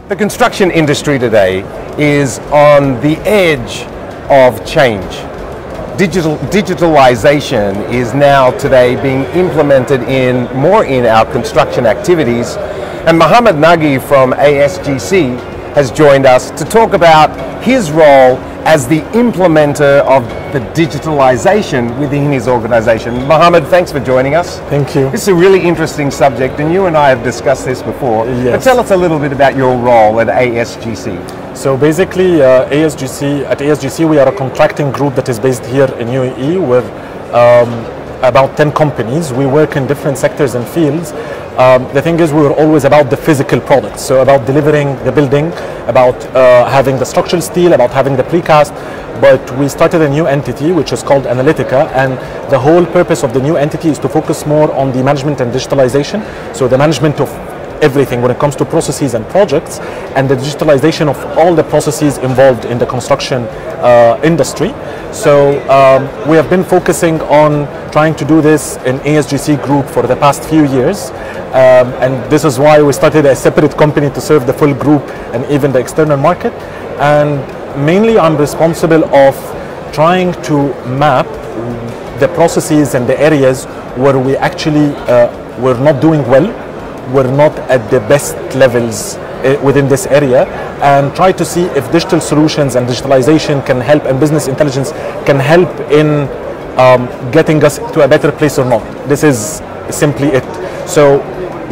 The construction industry today is on the edge of change. Digitalization is now today being implemented more in our construction activities. And Mohamed Nagi from ASGC has joined us to talk about his role as the implementer of the digitalization within his organization. Mohamed, thanks for joining us. Thank you. This is a really interesting subject, and you and I have discussed this before. Yes. But tell us a little bit about your role at ASGC. So basically, at ASGC, we are a contracting group that is based here in UAE. We're about 10 companies. We work in different sectors and fields. The thing is, we were always about the physical products, so about delivering the building, about having the structural steel, about having the precast. But we started a new entity which is called Analytica, and the whole purpose of the new entity is to focus more on the management and digitalization. So the management of everything when it comes to processes and projects, and the digitalization of all the processes involved in the construction industry. So we have been focusing on trying to do this in ASGC group for the past few years, and this is why we started a separate company to serve the full group and even the external market. And mainly I'm responsible of trying to map the processes and the areas where we actually were not doing well, we're not at the best levels within this area, and try to see if digital solutions and digitalization can help, and business intelligence can help in getting us to a better place or not. This is simply it. So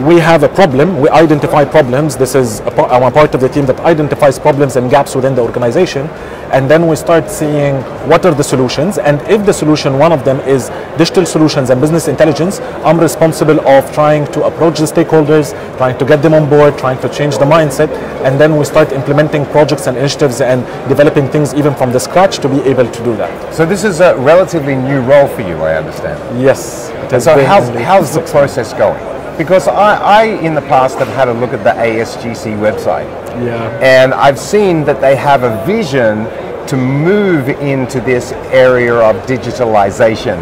we have a problem, we identify problems. This is I'm a part of the team that identifies problems and gaps within the organization, and then we start seeing what are the solutions, and if the solution, one of them is digital solutions and business intelligence, I'm responsible of trying to approach the stakeholders, trying to get them on board, trying to change the mindset, and then we start implementing projects and initiatives and developing things even from the scratch to be able to do that. So this is a relatively new role for you, I understand. Yes. So how's the process going? Because I, in the past, have had a look at the ASGC website. Yeah. And I've seen that they have a vision to move into this area of digitalization.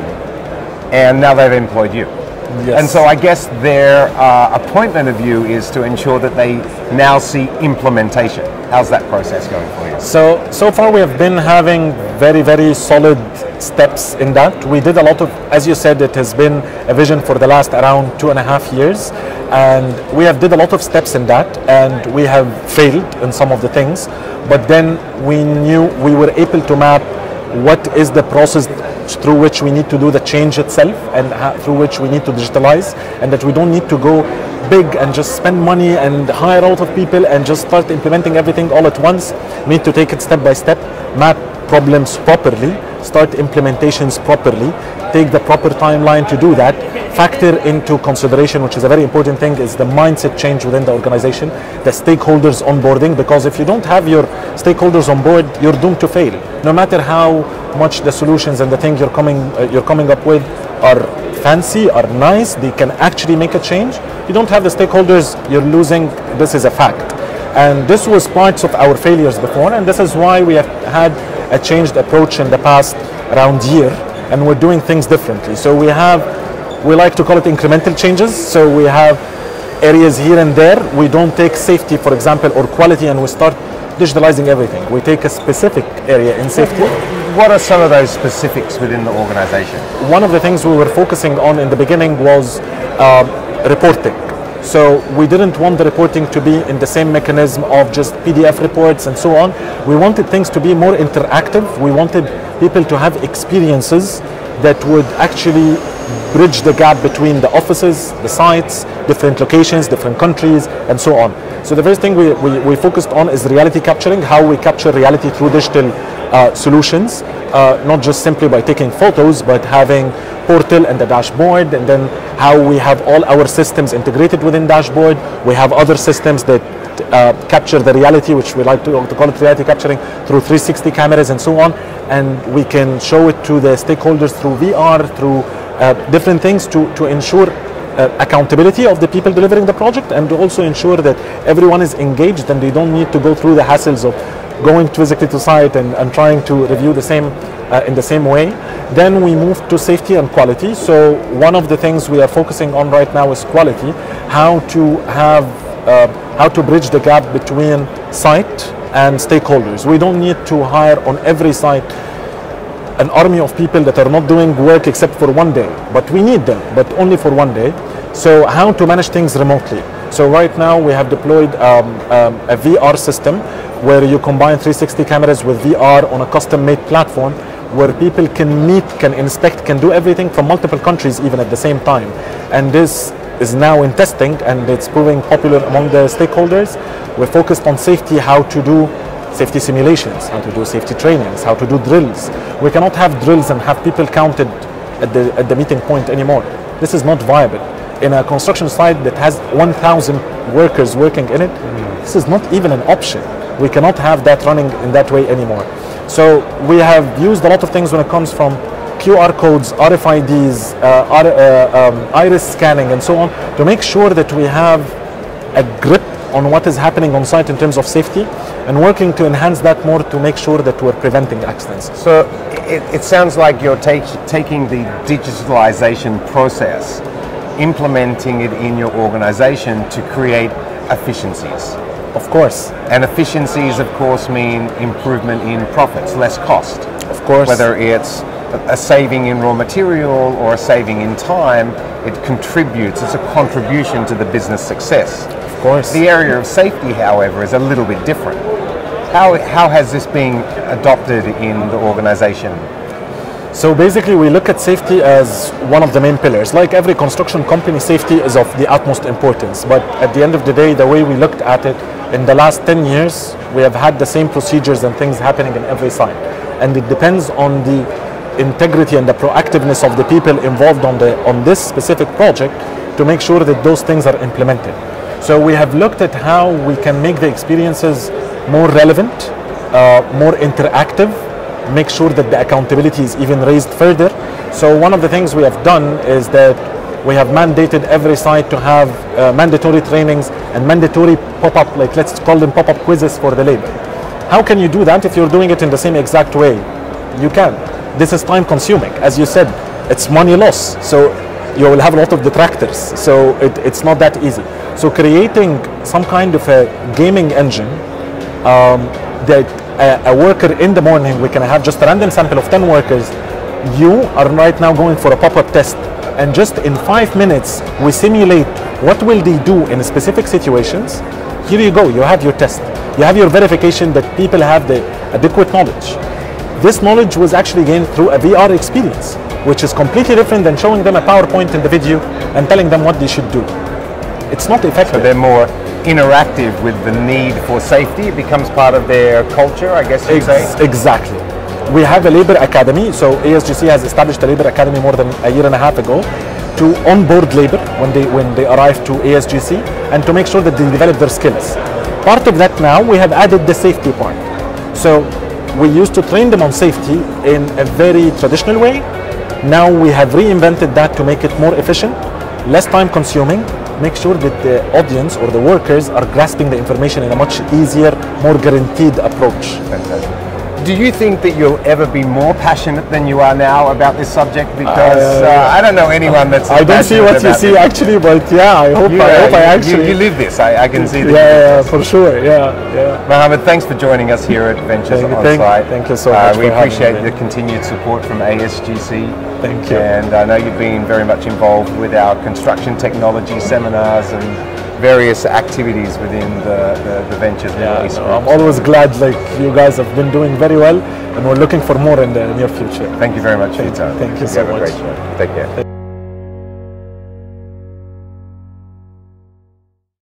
And now they've employed you. Yes. And so I guess their appointment of you is to ensure that they now see implementation. How's that process going for you? So far we have been having very, very solid steps in that. We did a lot of, as you said, it has been a vision for the last around 2.5 years, and we have did a lot of steps in that, and we have failed in some of the things, but then we knew we were able to map what is the process through which we need to do the change itself, and through which we need to digitalize, and that we don't need to go big and just spend money and hire a lot of people and just start implementing everything all at once. We need to take it step by step, map problems properly, start implementations properly, take the proper timeline to do that, factor into consideration, which is a very important thing, is the mindset change within the organization, the stakeholders onboarding, because if you don't have your stakeholders on board, you're doomed to fail. No matter how much the solutions and the thing you're coming up with are fancy, are nice, they can actually make a change. If you don't have the stakeholders, you're losing. This is a fact. And this was parts of our failures before, and this is why we have had a changed approach in the past around year, and we're doing things differently. So we like to call it incremental changes. So we have areas here and there. We don't take safety, for example, or quality, and we start digitalizing everything. We take a specific area in safety. What are some of those specifics within the organization? One of the things we were focusing on in the beginning was reporting. So we didn't want the reporting to be in the same mechanism of just PDF reports and so on. We wanted things to be more interactive. We wanted people to have experiences that would actually bridge the gap between the offices, the sites, different locations, different countries, and so on. So the first thing we focused on is reality capturing, how we capture reality through digital solutions, not just simply by taking photos, but having portal and the dashboard, and then how we have all our systems integrated within dashboard. We have other systems that capture the reality, which we like to call it reality capturing, through 360 cameras and so on, and we can show it to the stakeholders through VR, through different things to ensure accountability of the people delivering the project, and to also ensure that everyone is engaged and they don't need to go through the hassles of going physically to site and trying to review the same in the same way. Then we moved to safety and quality. So one of the things we are focusing on right now is quality, how to have how to bridge the gap between site and stakeholders. We don't need to hire on every site an army of people that are not doing work except for one day, but we need them, but only for one day. So how to manage things remotely. So right now we have deployed a VR system where you combine 360 cameras with VR on a custom-made platform where people can meet, can inspect, can do everything from multiple countries even at the same time. And this is now in testing and it's proving popular among the stakeholders. We're focused on safety, how to do safety simulations, how to do safety trainings, how to do drills. We cannot have drills and have people counted at the meeting point anymore. This is not viable. In a construction site that has 1,000 workers working in it, this is not even an option. We cannot have that running in that way anymore. So we have used a lot of things when it comes from QR codes, RFIDs, iris scanning and so on to make sure that we have a grip on what is happening on site in terms of safety and working to enhance that more to make sure that we're preventing accidents. So it sounds like you're taking the digitalization process, implementing it in your organization to create efficiencies. Of course. And efficiencies, of course, mean improvement in profits, less cost. Of course. Whether it's a saving in raw material or a saving in time, it contributes, it's a contribution to the business success. Of course. The area of safety, however, is a little bit different. How has this been adopted in the organization? So basically we look at safety as one of the main pillars. Like every construction company, safety is of the utmost importance. But at the end of the day, the way we looked at it, in the last 10 years, we have had the same procedures and things happening in every site. And it depends on the integrity and the proactiveness of the people involved on this specific project to make sure that those things are implemented. So we have looked at how we can make the experiences more relevant, more interactive, make sure that the accountability is even raised further. So one of the things we have done is that we have mandated every site to have mandatory trainings and mandatory pop-up, like let's call them pop-up quizzes for the labor. How can you do that if you're doing it in the same exact way? You can. This is time consuming. As you said, it's money loss. So you will have a lot of detractors. So it's not that easy. So creating some kind of a gaming engine that a worker in the morning, we can have just a random sample of 10 workers. You are right now going for a pop-up test. And just in 5 minutes, we simulate what will they do in specific situations. Here you go, you have your test. You have your verification that people have the adequate knowledge. This knowledge was actually gained through a VR experience, which is completely different than showing them a PowerPoint in the video and telling them what they should do. It's not effective. So they're more interactive with the need for safety. It becomes part of their culture, I guess you'd say. Exactly. We have a labor academy. So ASGC has established a labor academy more than a year and a half ago to onboard labor when they arrive to ASGC and to make sure that they develop their skills. Part of that now, we have added the safety part. So we used to train them on safety in a very traditional way. Now we have reinvented that to make it more efficient, less time consuming, make sure that the audience or the workers are grasping the information in a much easier, more guaranteed approach. Fantastic. Do you think that you'll ever be more passionate than you are now about this subject? Because I don't know anyone that's I don't see what you see actually, but yeah, I hope I actually... You live this, I can see that. Yeah, for sure, yeah. Mohamed, thanks for joining us here at Ventures Onsite. Thank you so much. We appreciate the continued support from ASGC. Thank you. And I know you've been very much involved with our construction technology seminars and various activities within the Ventures Middle East. I'm always glad like you guys have been doing very well and we're looking for more in the near future. Thank you very much for your time. Thank you so much. Have a great show. Take care.